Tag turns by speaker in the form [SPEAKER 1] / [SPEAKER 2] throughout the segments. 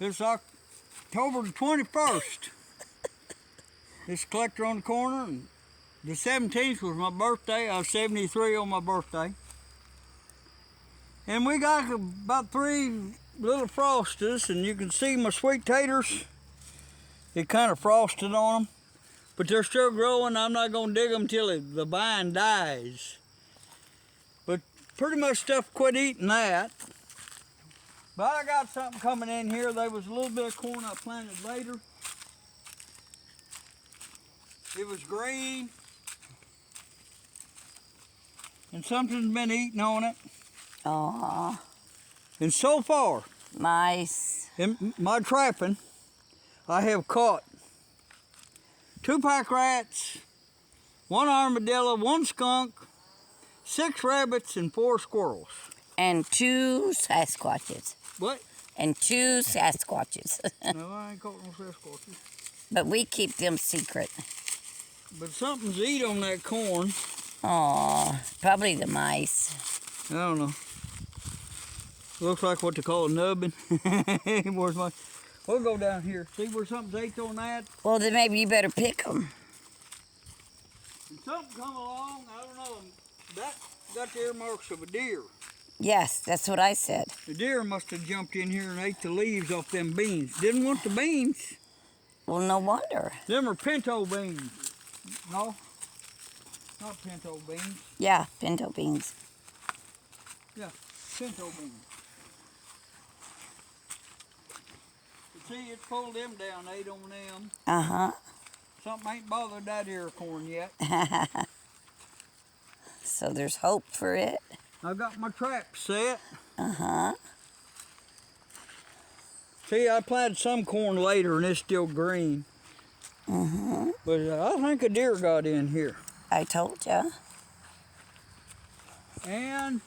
[SPEAKER 1] It's October the 21st. This collector on the corner, and the 17th was my birthday. I was 73 on my birthday. And we got about 3 little frosties, and you can see my sweet taters. It kind of frosted on them, but they're still growing. I'm not gonna dig them till the vine dies. But pretty much stuff quit eating that. But I got something coming in here. There was a little bit of corn I planted later. It was green. And something's been eating on it.
[SPEAKER 2] Aw.
[SPEAKER 1] And so far,
[SPEAKER 2] Nice.
[SPEAKER 1] in my trapping, I have caught 2 pack rats, 1 armadillo, 1 skunk, 6 rabbits, and 4 squirrels.
[SPEAKER 2] And 2 Sasquatches.
[SPEAKER 1] What?
[SPEAKER 2] And 2 Sasquatches.
[SPEAKER 1] No, I ain't caught no Sasquatches.
[SPEAKER 2] But we keep them secret.
[SPEAKER 1] But something's eat on that corn.
[SPEAKER 2] Aw. Probably the mice.
[SPEAKER 1] I don't know. Looks like what they call a nubbin. Where's my... We'll go down here. See where something's ate on that?
[SPEAKER 2] Well, then maybe you better pick them.
[SPEAKER 1] And something come along, I don't know. That got the earmarks of a deer.
[SPEAKER 2] Yes, that's what I said.
[SPEAKER 1] The deer must have jumped in here and ate the leaves off them beans. Didn't want the beans.
[SPEAKER 2] Well, no wonder.
[SPEAKER 1] Them are pinto beans. No, not pinto beans.
[SPEAKER 2] Yeah, pinto beans.
[SPEAKER 1] Yeah, pinto beans. You see, it pulled them down, ate on them.
[SPEAKER 2] Uh-huh.
[SPEAKER 1] Something ain't bothered that ear corn yet.
[SPEAKER 2] So there's hope for it.
[SPEAKER 1] I got my trap set.
[SPEAKER 2] Uh-huh.
[SPEAKER 1] See, I planted some corn later and it's still green.
[SPEAKER 2] Mm-hmm.
[SPEAKER 1] But I think a deer got in here.
[SPEAKER 2] I told ya.
[SPEAKER 1] And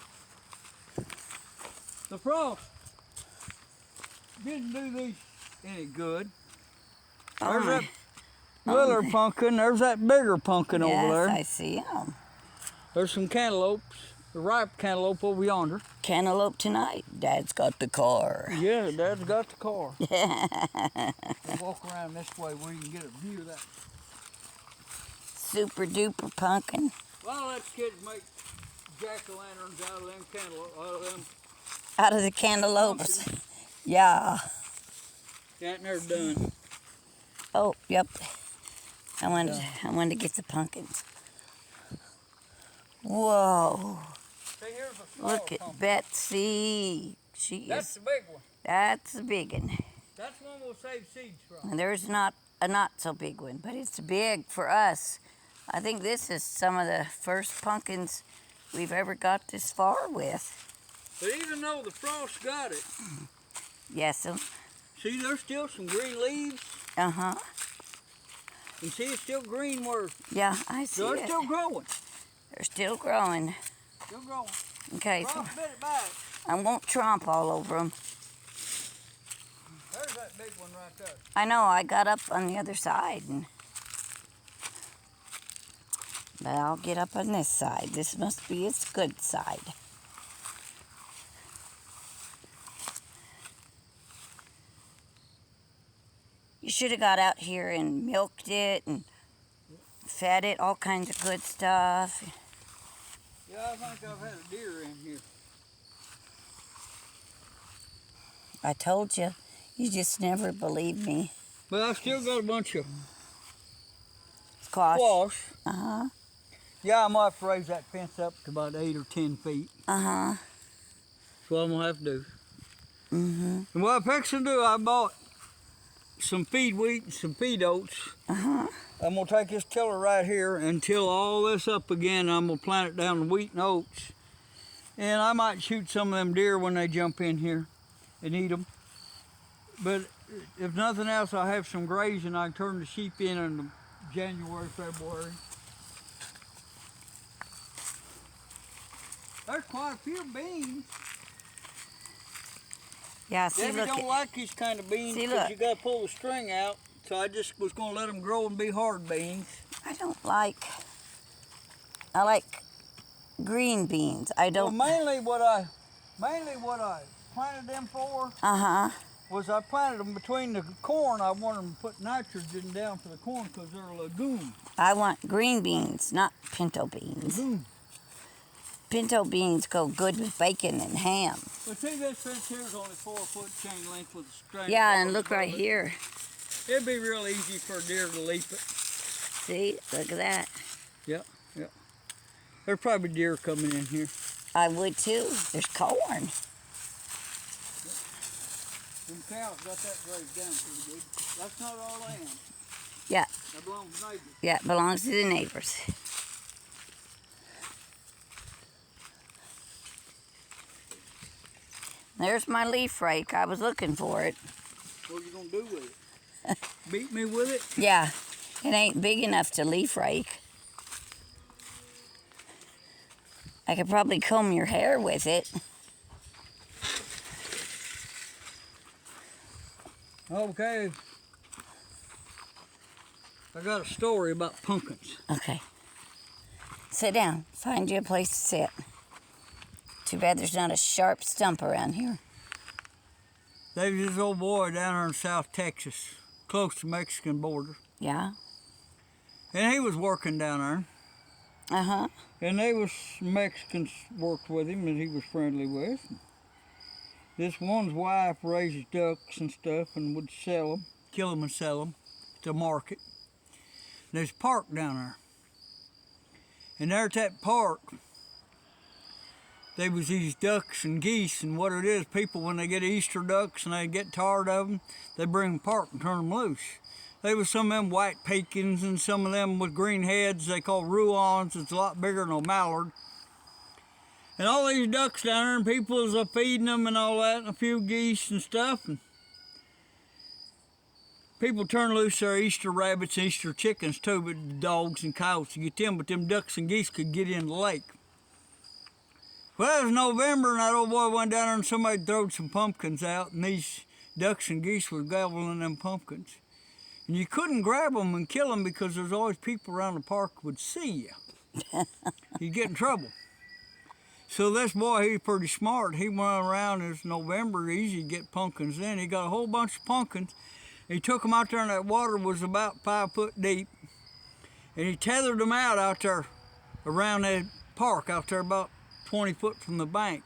[SPEAKER 1] the frost didn't do these any good. There's that little pumpkin. There's that bigger pumpkin over there.
[SPEAKER 2] Yes, I see them.
[SPEAKER 1] There's some cantaloupes, the ripe cantaloupe over yonder.
[SPEAKER 2] Cantaloupe tonight. Dad's got the car.
[SPEAKER 1] Yeah, Dad's got the car. We'll walk around this way where you can get a view of that.
[SPEAKER 2] Super duper pumpkin.
[SPEAKER 1] Well, let kids make jack-o'-lanterns out of them cantaloupe,
[SPEAKER 2] Out of the cantaloupes. Yeah.
[SPEAKER 1] Ain't never done.
[SPEAKER 2] Oh, yep. I wanted to get the pumpkins. Whoa.
[SPEAKER 1] See, here's a small
[SPEAKER 2] Look at
[SPEAKER 1] pumpkin.
[SPEAKER 2] Betsy.
[SPEAKER 1] That's the big one.
[SPEAKER 2] That's a big one.
[SPEAKER 1] That's one we'll save seeds from.
[SPEAKER 2] And there's not a not so big one, but it's big for us. I think this is some of the first pumpkins we've ever got this far with.
[SPEAKER 1] But even though the frost got it,
[SPEAKER 2] Yes.
[SPEAKER 1] see, there's still some green leaves.
[SPEAKER 2] Uh-huh.
[SPEAKER 1] And see, it's still green where,
[SPEAKER 2] Yeah, I see
[SPEAKER 1] so it's
[SPEAKER 2] it.
[SPEAKER 1] still growing.
[SPEAKER 2] They're still growing.
[SPEAKER 1] Still growing.
[SPEAKER 2] Okay, so
[SPEAKER 1] Frost bit it back.
[SPEAKER 2] I won't tromp all over them.
[SPEAKER 1] There's that big one right there.
[SPEAKER 2] I know, I got up on the other side. But I'll get up on this side. This must be its good side. You should have got out here and milked it and fed it, all kinds of good stuff.
[SPEAKER 1] Yeah, I think I've had a deer in here.
[SPEAKER 2] I told you, you just never believed me.
[SPEAKER 1] But I still got a bunch of
[SPEAKER 2] Squash.
[SPEAKER 1] squash.
[SPEAKER 2] Uh-huh.
[SPEAKER 1] Yeah, I might have to raise that fence up to about 8 or 10 feet.
[SPEAKER 2] Uh-huh.
[SPEAKER 1] That's what I'm going to have to do.
[SPEAKER 2] Mm-hmm.
[SPEAKER 1] And what I'm fixing to do, I bought some feed wheat and some feed oats.
[SPEAKER 2] Uh-huh.
[SPEAKER 1] I'm going to take this tiller right here and till all this up again. I'm going to plant it down in wheat and oats. And I might shoot some of them deer when they jump in here and eat them. But if nothing else, I have some grazing. I can turn the sheep in January, February. There's quite a few beans.
[SPEAKER 2] Yeah, see,
[SPEAKER 1] Debbie
[SPEAKER 2] look.
[SPEAKER 1] don't like these kind of beans
[SPEAKER 2] See,
[SPEAKER 1] because
[SPEAKER 2] look.
[SPEAKER 1] you got to pull the string out. So I just was going to let them grow and be hard beans.
[SPEAKER 2] I like green beans. I don't.
[SPEAKER 1] Well, mainly what I planted them for
[SPEAKER 2] Uh-huh.
[SPEAKER 1] was I planted them between the corn. I wanted them to put nitrogen down for the corn because they're a legume.
[SPEAKER 2] I want green beans, not pinto beans.
[SPEAKER 1] Legume.
[SPEAKER 2] Pinto beans go good with bacon and ham.
[SPEAKER 1] But see, this fence here is only 4 foot chain length with a string.
[SPEAKER 2] Yeah, and look right here.
[SPEAKER 1] It'd be real easy for a deer to leap it.
[SPEAKER 2] See, look at that.
[SPEAKER 1] Yep, yep. There's probably deer coming in here.
[SPEAKER 2] I would too. There's corn.
[SPEAKER 1] Them cows got that grazed down pretty good. That's not our land.
[SPEAKER 2] Yeah.
[SPEAKER 1] That belongs to neighbors.
[SPEAKER 2] Yeah, it belongs to the neighbors. There's my leaf rake. I was looking for it.
[SPEAKER 1] What are you gonna do with it? Beat me with it?
[SPEAKER 2] Yeah, it ain't big enough to leaf rake. I could probably comb your hair with it.
[SPEAKER 1] Okay. I got a story about pumpkins.
[SPEAKER 2] Okay. Sit down. Find you a place to sit. Too bad there's not a sharp stump around here.
[SPEAKER 1] There was this old boy down there in South Texas, close to Mexican border.
[SPEAKER 2] Yeah?
[SPEAKER 1] And he was working down there.
[SPEAKER 2] Uh-huh.
[SPEAKER 1] And they was Mexicans worked with him that he was friendly with. This one's wife raised ducks and stuff and would sell them, kill them and sell them to market. There's a park down there. And there at that park, there was these ducks and geese, and what it is, people, when they get Easter ducks and they get tired of them, they bring them park and turn them loose. There was some of them white pekins and some of them with green heads they call ruans. It's a lot bigger than a mallard. And all these ducks down there, and people was feeding them and all that, and a few geese and stuff. And people turn loose their Easter rabbits, Easter chickens too, but dogs and coyotes to get them, but them ducks and geese could get in the lake. Well, it was November, and that old boy went down there and somebody throwed some pumpkins out, and these ducks and geese was gobbling them pumpkins. And you couldn't grab them and kill them because there's always people around the park would see you. You'd get in trouble. So this boy, he's pretty smart. He went around this November, easy to get pumpkins in. He got a whole bunch of pumpkins. He took them out there, and that water was about 5 foot deep. And he tethered them out there around that park, out there about 20 foot from the bank.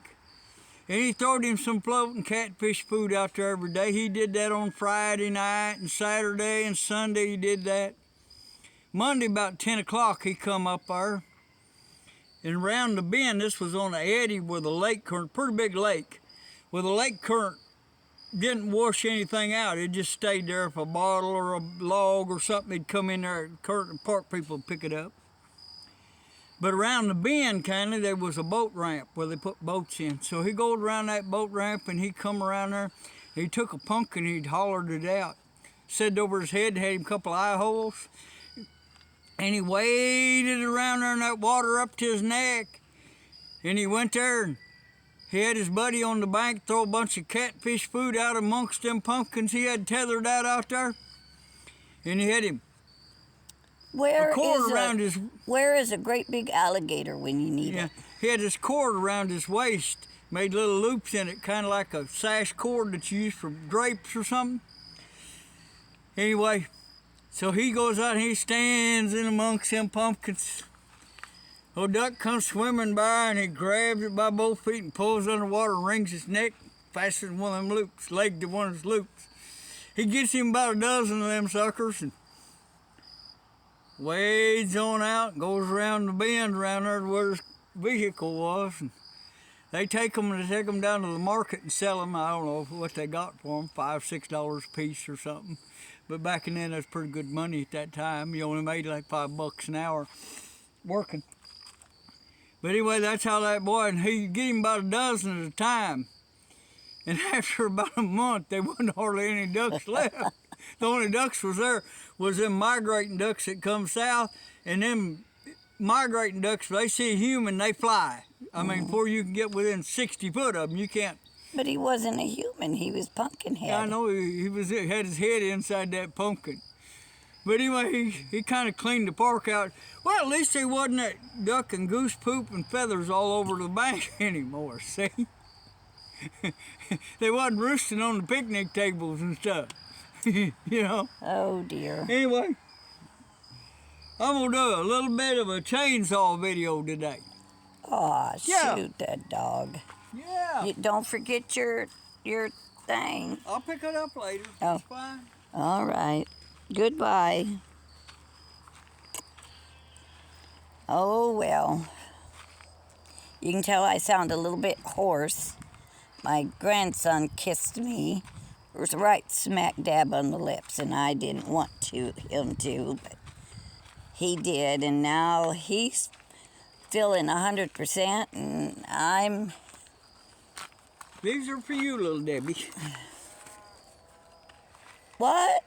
[SPEAKER 1] And he throwed him some floating catfish food out there every day. He did that on Friday night and Saturday and Sunday he did that. Monday about 10 o'clock he come up there. And around the bend, this was on the eddy where the lake current, pretty big lake, where the lake current didn't wash anything out. It just stayed there. If a bottle or a log or something had come in there, the park people would pick it up. But around the bend, kind of, there was a boat ramp where they put boats in. So he goes around that boat ramp and he come around there. He took a pumpkin, he'd hollered it out, set it over his head, had him a couple of eye holes. And he waded around there in that water up to his neck. And he went there and he had his buddy on the bank throw a bunch of catfish food out amongst them pumpkins he had tethered out there. And he had him
[SPEAKER 2] Where is a great big alligator when you need it?
[SPEAKER 1] He had this cord around his waist, made little loops in it, kind of like a sash cord that you use for drapes or something. Anyway, so he goes out and he stands in amongst them pumpkins. Old duck comes swimming by and he grabs it by both feet and pulls underwater and wrings its neck faster than one of them loops, leg to one of his loops. He gets him about a dozen of them suckers and wades on out and goes around the bend around there to where his vehicle was. And they take them down to the market and sell them. I don't know what they got for them, $5, $6 a piece or something. But back in then, that's pretty good money at that time. You only made like $5 an hour working. But anyway, that's how that boy, and he get him about a dozen at a time. And after about a month, there wasn't hardly any ducks left. The only ducks was there was them migrating ducks that come south, and them migrating ducks, if they see a human, they fly. I mean, before you can get within 60 foot of them, you can't.
[SPEAKER 2] But he wasn't a human. He was Pumpkinhead.
[SPEAKER 1] Yeah, I know. He had his head inside that pumpkin. But anyway, he kind of cleaned the park out. Well, at least there wasn't that duck and goose poop and feathers all over the bank anymore, see? They wasn't roosting on the picnic tables and stuff. You know.
[SPEAKER 2] Oh dear.
[SPEAKER 1] Anyway, I'm gonna do a little bit of a chainsaw video today.
[SPEAKER 2] Aw,
[SPEAKER 1] Yeah.
[SPEAKER 2] shoot that dog.
[SPEAKER 1] Yeah.
[SPEAKER 2] Don't forget your thing.
[SPEAKER 1] I'll pick it up later.
[SPEAKER 2] Oh.
[SPEAKER 1] It's fine.
[SPEAKER 2] All right. Goodbye. Oh, well. You can tell I sound a little bit hoarse. My grandson kissed me. It was right smack dab on the lips, and I didn't want him to, but he did, and now he's feeling 100%, and I'm...
[SPEAKER 1] These are for you, little Debbie.
[SPEAKER 2] What?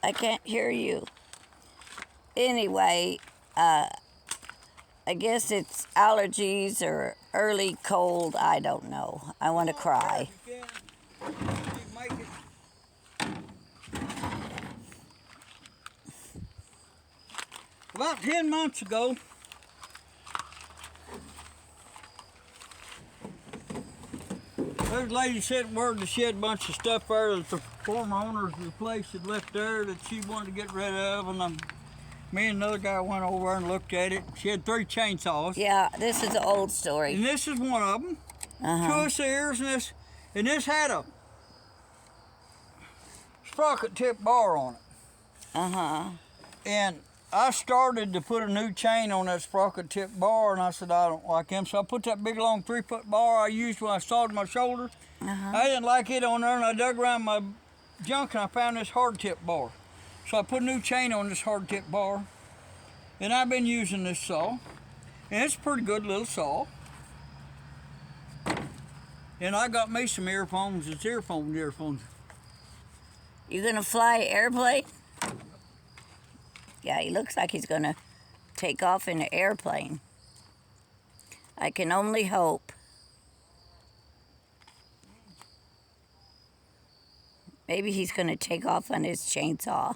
[SPEAKER 2] I can't hear you. Anyway, I guess it's allergies or early cold. I don't know. I want to cry.
[SPEAKER 1] If you can, you make it. About 10 months ago, there's a lady sitting where she had a bunch of stuff there that the former owners of the place had left there that she wanted to get rid of, and me and another guy went over and looked at it. She had 3 chainsaws.
[SPEAKER 2] Yeah, this is an old
[SPEAKER 1] And
[SPEAKER 2] story.
[SPEAKER 1] this is one of them. 2 sears, and this had a sprocket tip bar on it.
[SPEAKER 2] Uh-huh.
[SPEAKER 1] And I started to put a new chain on that sprocket tip bar, and I said I don't like them. So I put that big long 3-foot bar I used when I sawed my shoulder. I didn't like it on there, and I dug around my junk and I found this hard tip bar. So I put a new chain on this hard tip bar, and I've been using this saw, and it's a pretty good little saw. And I got me some earphones. It's earphones.
[SPEAKER 2] You gonna fly airplane? Yeah, he looks like he's gonna take off in an airplane. I can only hope. Maybe he's gonna take off on his chainsaw.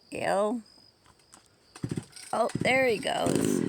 [SPEAKER 2] Yo. Oh, there he goes.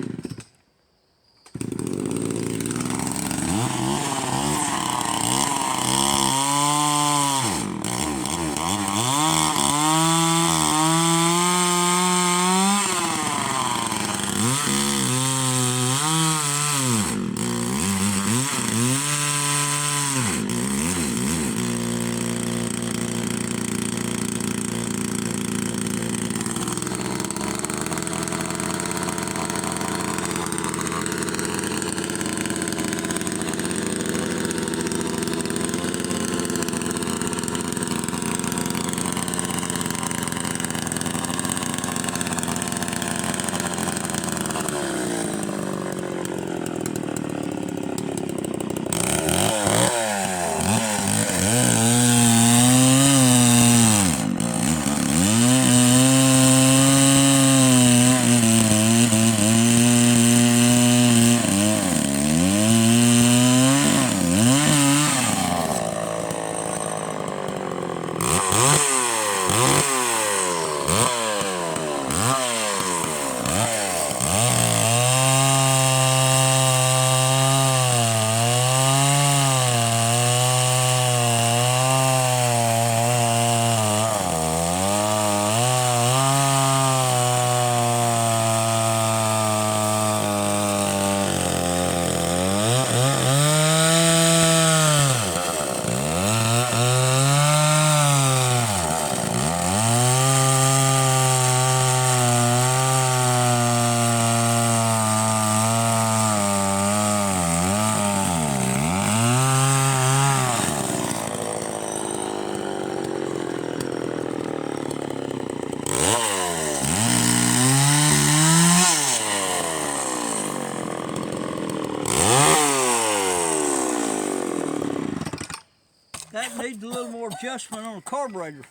[SPEAKER 1] That needs a little more adjustment on the carburetor.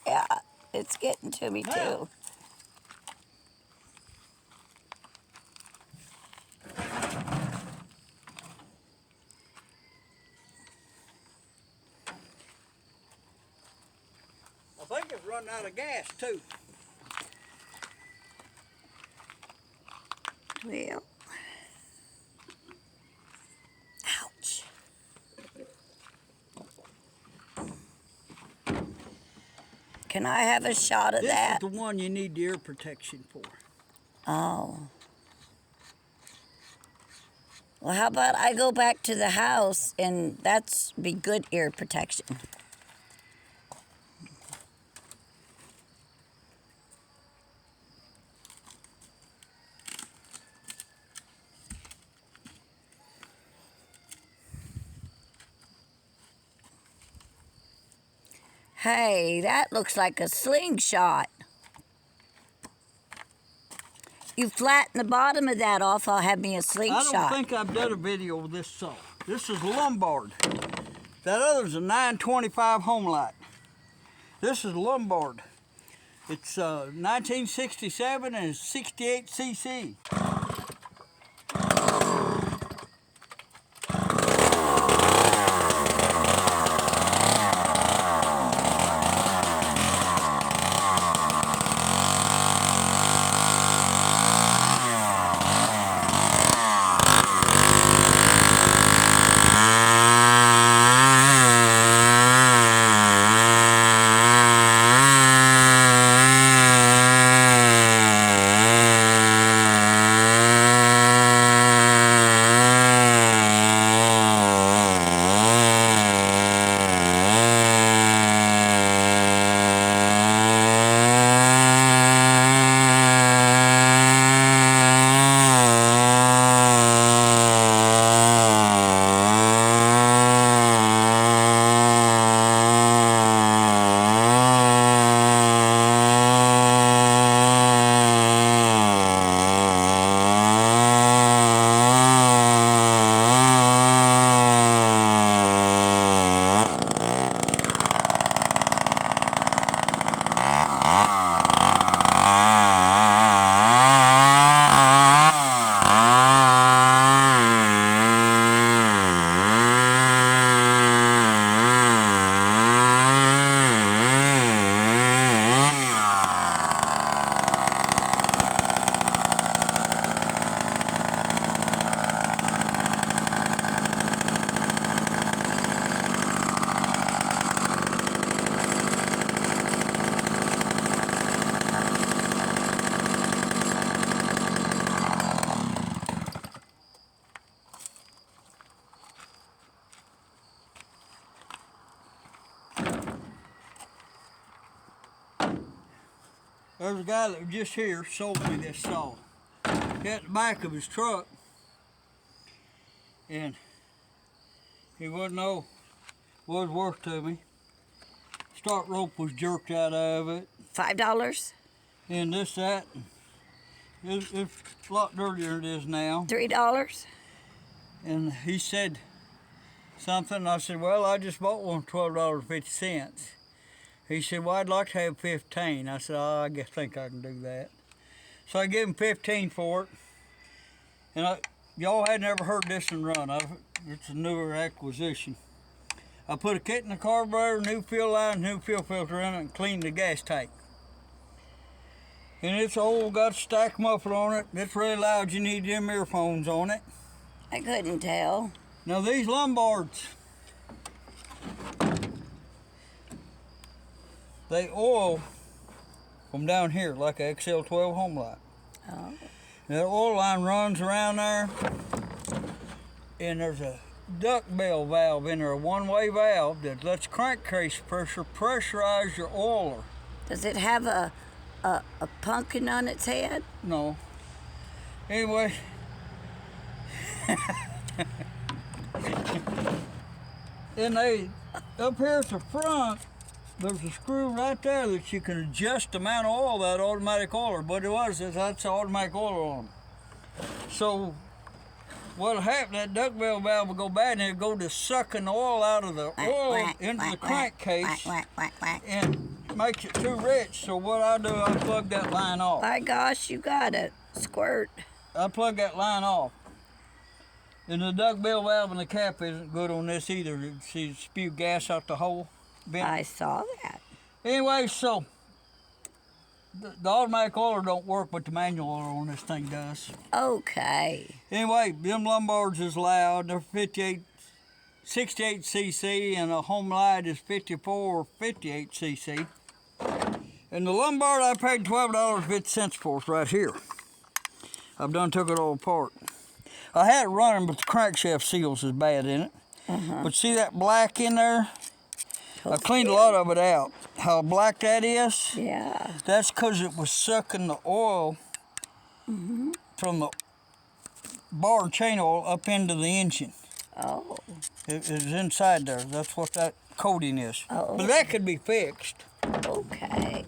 [SPEAKER 2] Yeah, it's getting to me too.
[SPEAKER 1] I think it's running out of gas too.
[SPEAKER 2] Well, ouch. Can I have a shot of that?
[SPEAKER 1] This is the one you need the ear protection for.
[SPEAKER 2] Oh. Well, how about I go back to the house and that's be good ear protection. Hey, that looks like a slingshot. You flatten the bottom of that off, I'll have me a slingshot.
[SPEAKER 1] I don't think I've done a video of this saw. This is Lombard. That other's a 925 Homelight. This is Lombard. It's 1967 and it's 68 cc. There's a guy that was just here, sold me this saw. Got the back of his truck, and he wouldn't know what it was worth to me. Start rope was jerked out of it.
[SPEAKER 2] $5?
[SPEAKER 1] And this, that. It's a lot dirtier than it is now.
[SPEAKER 2] $3?
[SPEAKER 1] And he said something, I said, well, I just bought one for $12.50. He said, well, I'd like to have 15. I said, oh, I think I can do that. So I gave him 15 for it. And y'all had never heard this one run. It's a newer acquisition. I put a kit in the carburetor, new fuel line, new fuel filter in it, and cleaned the gas tank. And it's old, got a stack muffler on it. It's really loud, you need them earphones on it.
[SPEAKER 2] I couldn't tell.
[SPEAKER 1] Now these Lombards, they oil from down here like a XL12 Homelight.
[SPEAKER 2] Oh.
[SPEAKER 1] That oil line runs around there, and there's a duck bell valve in there, a one-way valve that lets crankcase pressure pressurize your oiler.
[SPEAKER 2] Does it have a pumpkin on its head?
[SPEAKER 1] No. Anyway. And they, up here at the front, there's a screw right there that you can adjust the amount of oil that automatic oiler. But that's automatic oiler on them. So what'll happen, that duckbill valve will go bad and it'll go to sucking the oil out of the oil into the crankcase and makes it too rich. So what I do, I plug that line off.
[SPEAKER 2] My gosh, you got it. Squirt.
[SPEAKER 1] I plug that line off. And the duckbill valve and the cap isn't good on this either. It spew gas out the hole.
[SPEAKER 2] I saw that.
[SPEAKER 1] Anyway, so the automatic oiler don't work, but the manual oiler on this thing does.
[SPEAKER 2] Okay.
[SPEAKER 1] Anyway, them Lombards is loud. They're 68 cc, and a Home Light is 54 or 58 cc. And the Lombard I paid $12.50 for is right here. I've done took it all apart. I had it running, but the crankshaft seals is bad in it. But see that black in there? I cleaned a lot of it out. How black that is?
[SPEAKER 2] Yeah.
[SPEAKER 1] That's because it was sucking the oil from the bar and chain oil up into the engine.
[SPEAKER 2] Oh.
[SPEAKER 1] It's inside there. That's what that coating is.
[SPEAKER 2] Oh.
[SPEAKER 1] But that could be fixed.
[SPEAKER 2] Okay.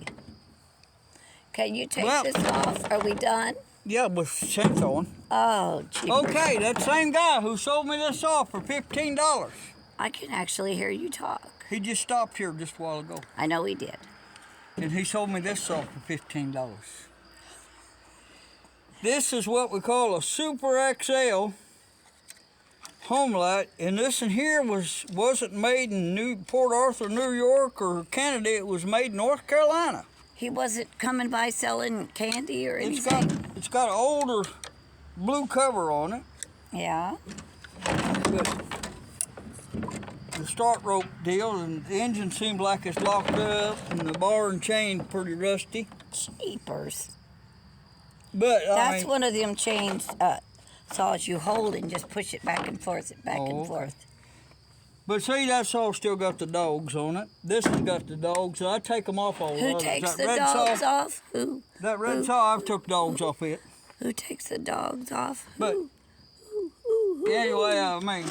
[SPEAKER 2] Can you take
[SPEAKER 1] Well-
[SPEAKER 2] this off? Are we done?
[SPEAKER 1] Yeah, with chainsaw.
[SPEAKER 2] Oh, gee.
[SPEAKER 1] Okay, that same guy who sold me this off for $15.
[SPEAKER 2] I can actually hear you talk.
[SPEAKER 1] He just stopped here just a while ago.
[SPEAKER 2] I know he did.
[SPEAKER 1] And he sold me this off for $15. This is what we call a Super XL home light, and this in here wasn't made in Port Arthur, New York, or Canada. It was made in North Carolina.
[SPEAKER 2] He wasn't coming by selling candy or anything.
[SPEAKER 1] It's got an older blue cover on it.
[SPEAKER 2] Yeah.
[SPEAKER 1] But the start rope deal, and the engine seems like it's locked up, and the bar and chain pretty rusty.
[SPEAKER 2] Cheapers.
[SPEAKER 1] But
[SPEAKER 2] That's one of them chains saws you hold and just push it back and forth,
[SPEAKER 1] But see, that saw still got the dogs on it. This has got the dogs. I take them off all the
[SPEAKER 2] Who
[SPEAKER 1] others.
[SPEAKER 2] takes
[SPEAKER 1] That
[SPEAKER 2] the
[SPEAKER 1] red
[SPEAKER 2] dogs
[SPEAKER 1] saw,
[SPEAKER 2] off? Who?
[SPEAKER 1] That red saw, I've took dogs off it.
[SPEAKER 2] Who takes the dogs off?
[SPEAKER 1] But
[SPEAKER 2] Who?
[SPEAKER 1] anyway, I mean,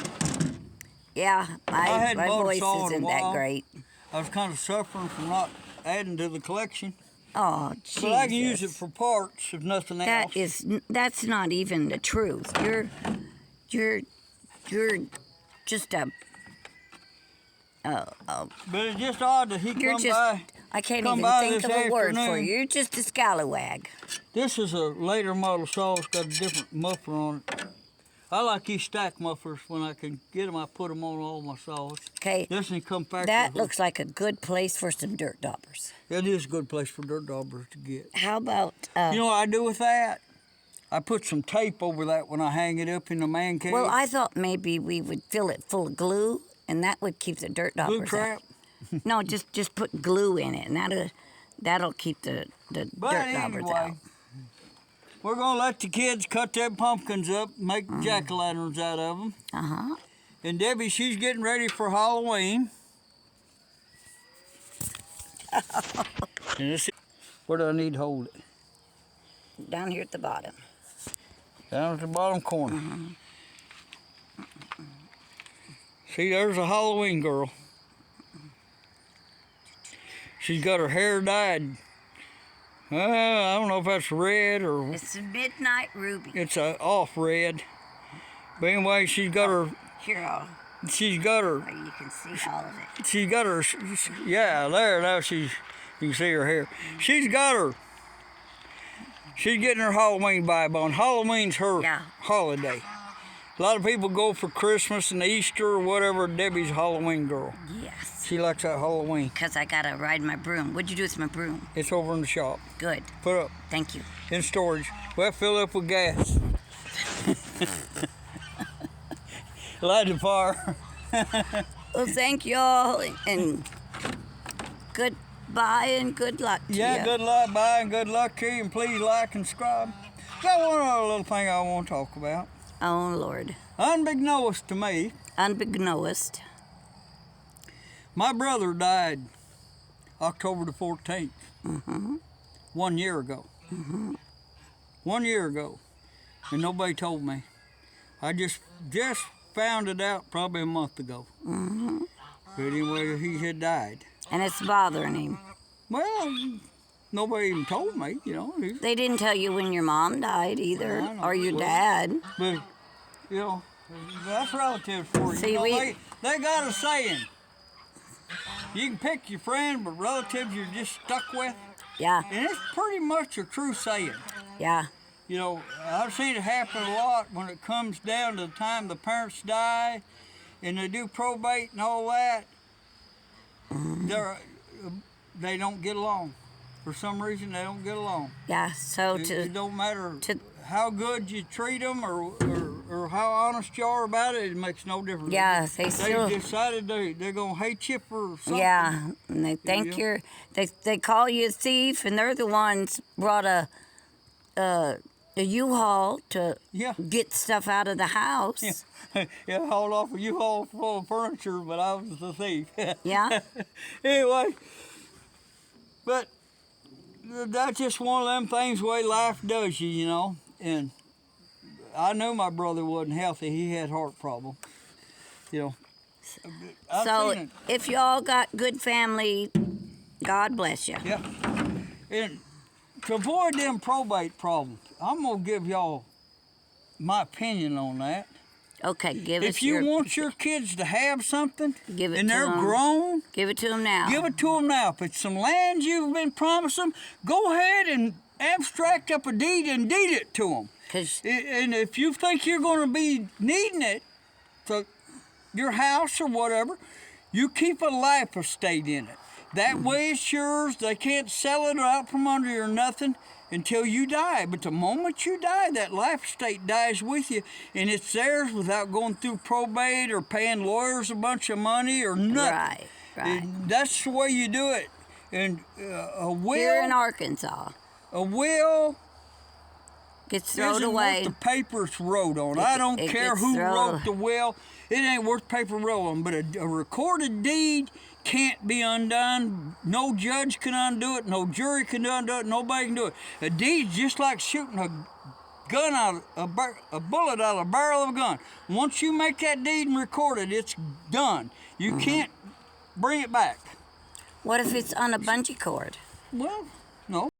[SPEAKER 2] Yeah, my
[SPEAKER 1] hadn't bought a
[SPEAKER 2] voice
[SPEAKER 1] saw in a
[SPEAKER 2] isn't that
[SPEAKER 1] while.
[SPEAKER 2] great.
[SPEAKER 1] I was kind of suffering from not adding to the collection.
[SPEAKER 2] Oh, Jesus.
[SPEAKER 1] But I can use it for parts if nothing else.
[SPEAKER 2] That's not even the truth. You're just a.
[SPEAKER 1] But it's just odd that he
[SPEAKER 2] You're
[SPEAKER 1] come
[SPEAKER 2] just.
[SPEAKER 1] by.
[SPEAKER 2] I can't
[SPEAKER 1] come
[SPEAKER 2] even
[SPEAKER 1] by
[SPEAKER 2] think
[SPEAKER 1] this
[SPEAKER 2] of a word for
[SPEAKER 1] afternoon.
[SPEAKER 2] you. You're just a scallywag.
[SPEAKER 1] This is a later model saw. It's got a different muffler on it. I like these stack mufflers. When I can get them, I put them on all my saws.
[SPEAKER 2] Okay.
[SPEAKER 1] This one come back.
[SPEAKER 2] That looks like a good place for some dirt daubers.
[SPEAKER 1] It is a good place for dirt daubers to get.
[SPEAKER 2] How about?
[SPEAKER 1] You know what I do with that? I put some tape over that when I hang it up in the man cave.
[SPEAKER 2] Well, I thought maybe we would fill it full of glue, and that would keep the dirt daubers
[SPEAKER 1] glue trap.
[SPEAKER 2] out. No, just put glue in it, and that'll keep the dirt daubers
[SPEAKER 1] anyway,
[SPEAKER 2] out.
[SPEAKER 1] We're gonna let the kids cut them pumpkins up, make jack-o'-lanterns out of them. And Debbie, she's getting ready for Halloween. Where do I need to hold it?
[SPEAKER 2] Down here at the bottom.
[SPEAKER 1] Down at the bottom corner. See, there's a Halloween girl. She's got her hair dyed. I don't know if that's red or
[SPEAKER 2] It's a midnight ruby.
[SPEAKER 1] it's a off red. But anyway, she's got her.
[SPEAKER 2] Here,
[SPEAKER 1] She's got her.
[SPEAKER 2] you can see all of it.
[SPEAKER 1] She's got her. Yeah, there. Now you can see her hair. She's got her. She's getting her Halloween vibe on. Halloween's her holiday. A lot of people go for Christmas and Easter or whatever. Debbie's a Halloween girl.
[SPEAKER 2] Yes.
[SPEAKER 1] She likes that Halloween.
[SPEAKER 2] Because I got to ride my broom. What'd you do with my broom?
[SPEAKER 1] It's over in the shop.
[SPEAKER 2] Good.
[SPEAKER 1] Put up
[SPEAKER 2] Thank you.
[SPEAKER 1] in storage. Well, fill up with gas. Light the fire.
[SPEAKER 2] Well, thank you all, and goodbye and good luck to
[SPEAKER 1] Yeah,
[SPEAKER 2] you.
[SPEAKER 1] good luck, bye, and good luck to you. And please like and subscribe. Got one other little thing I want to talk about.
[SPEAKER 2] Oh, Lord.
[SPEAKER 1] Unbeknownst to me,
[SPEAKER 2] Unbeknownst.
[SPEAKER 1] my brother died October the 14th. 1 year ago. 1 year ago. And nobody told me. I just found it out probably a month ago. But anyway, he had died.
[SPEAKER 2] And it's bothering him.
[SPEAKER 1] Well, nobody even told me, you know.
[SPEAKER 2] They didn't tell you when your mom died either,
[SPEAKER 1] I know.
[SPEAKER 2] or your
[SPEAKER 1] Well,
[SPEAKER 2] dad.
[SPEAKER 1] But You know, that's relatives for you.
[SPEAKER 2] See,
[SPEAKER 1] You know,
[SPEAKER 2] we-
[SPEAKER 1] they got a saying. You can pick your friend, but relatives you're just stuck with.
[SPEAKER 2] Yeah,
[SPEAKER 1] And it's pretty much a true saying.
[SPEAKER 2] yeah,
[SPEAKER 1] You know, I've seen it happen a lot when it comes down to the time the parents die and they do probate and all that. They don't get along. For some reason, they don't get along.
[SPEAKER 2] yeah. So
[SPEAKER 1] It don't matter
[SPEAKER 2] to-
[SPEAKER 1] how good you treat them or how honest you are about it. It makes no difference.
[SPEAKER 2] Yeah, they still-
[SPEAKER 1] decided they're gonna hate you for something.
[SPEAKER 2] yeah, and they think
[SPEAKER 1] Yeah.
[SPEAKER 2] they call you a thief, and they're the ones brought a U-Haul to
[SPEAKER 1] Yeah.
[SPEAKER 2] get stuff out of the house.
[SPEAKER 1] Yeah, yeah, hauled off a U-Haul full of furniture, but I was the thief.
[SPEAKER 2] Yeah?
[SPEAKER 1] Anyway, but that's just one of them things the way life does you, you know. And I knew my brother wasn't healthy. He had heart problems. You know. I've
[SPEAKER 2] So
[SPEAKER 1] seen it.
[SPEAKER 2] if y'all got good family, God bless you.
[SPEAKER 1] Yeah. And to avoid them probate problems, I'm gonna give y'all my opinion on that.
[SPEAKER 2] Okay, give us
[SPEAKER 1] If you
[SPEAKER 2] your,
[SPEAKER 1] want your kids to have something
[SPEAKER 2] Give it
[SPEAKER 1] and
[SPEAKER 2] to
[SPEAKER 1] they're
[SPEAKER 2] 'em.
[SPEAKER 1] grown,
[SPEAKER 2] give it to them now.
[SPEAKER 1] give it to them now. If it's some land you've been promised them, go ahead and abstract up a deed and deed it to them.
[SPEAKER 2] 'Cause
[SPEAKER 1] And if you think you're going to be needing it for your house or whatever, you keep a life estate in it. That way it's yours. They can't sell it out from under you or nothing until you die. But the moment you die, that life estate dies with you, and it's theirs without going through probate or paying lawyers a bunch of money or nothing.
[SPEAKER 2] right, right.
[SPEAKER 1] And that's the way you do it. And a
[SPEAKER 2] Here in
[SPEAKER 1] will,
[SPEAKER 2] Arkansas, gets thrown
[SPEAKER 1] isn't
[SPEAKER 2] away.
[SPEAKER 1] worth the paper it's wrote on. I don't
[SPEAKER 2] it
[SPEAKER 1] care
[SPEAKER 2] gets
[SPEAKER 1] who
[SPEAKER 2] thrown
[SPEAKER 1] wrote
[SPEAKER 2] away.
[SPEAKER 1] the will. It ain't worth paper wrote on. But a recorded deed can't be undone. No judge can undo it. No jury can undo it. Nobody can do it. A deed's just like shooting a gun out, a bullet out of a barrel of a gun. Once you make that deed and record it, it's done. You can't bring it back.
[SPEAKER 2] What if it's on a bungee cord?
[SPEAKER 1] Well, no.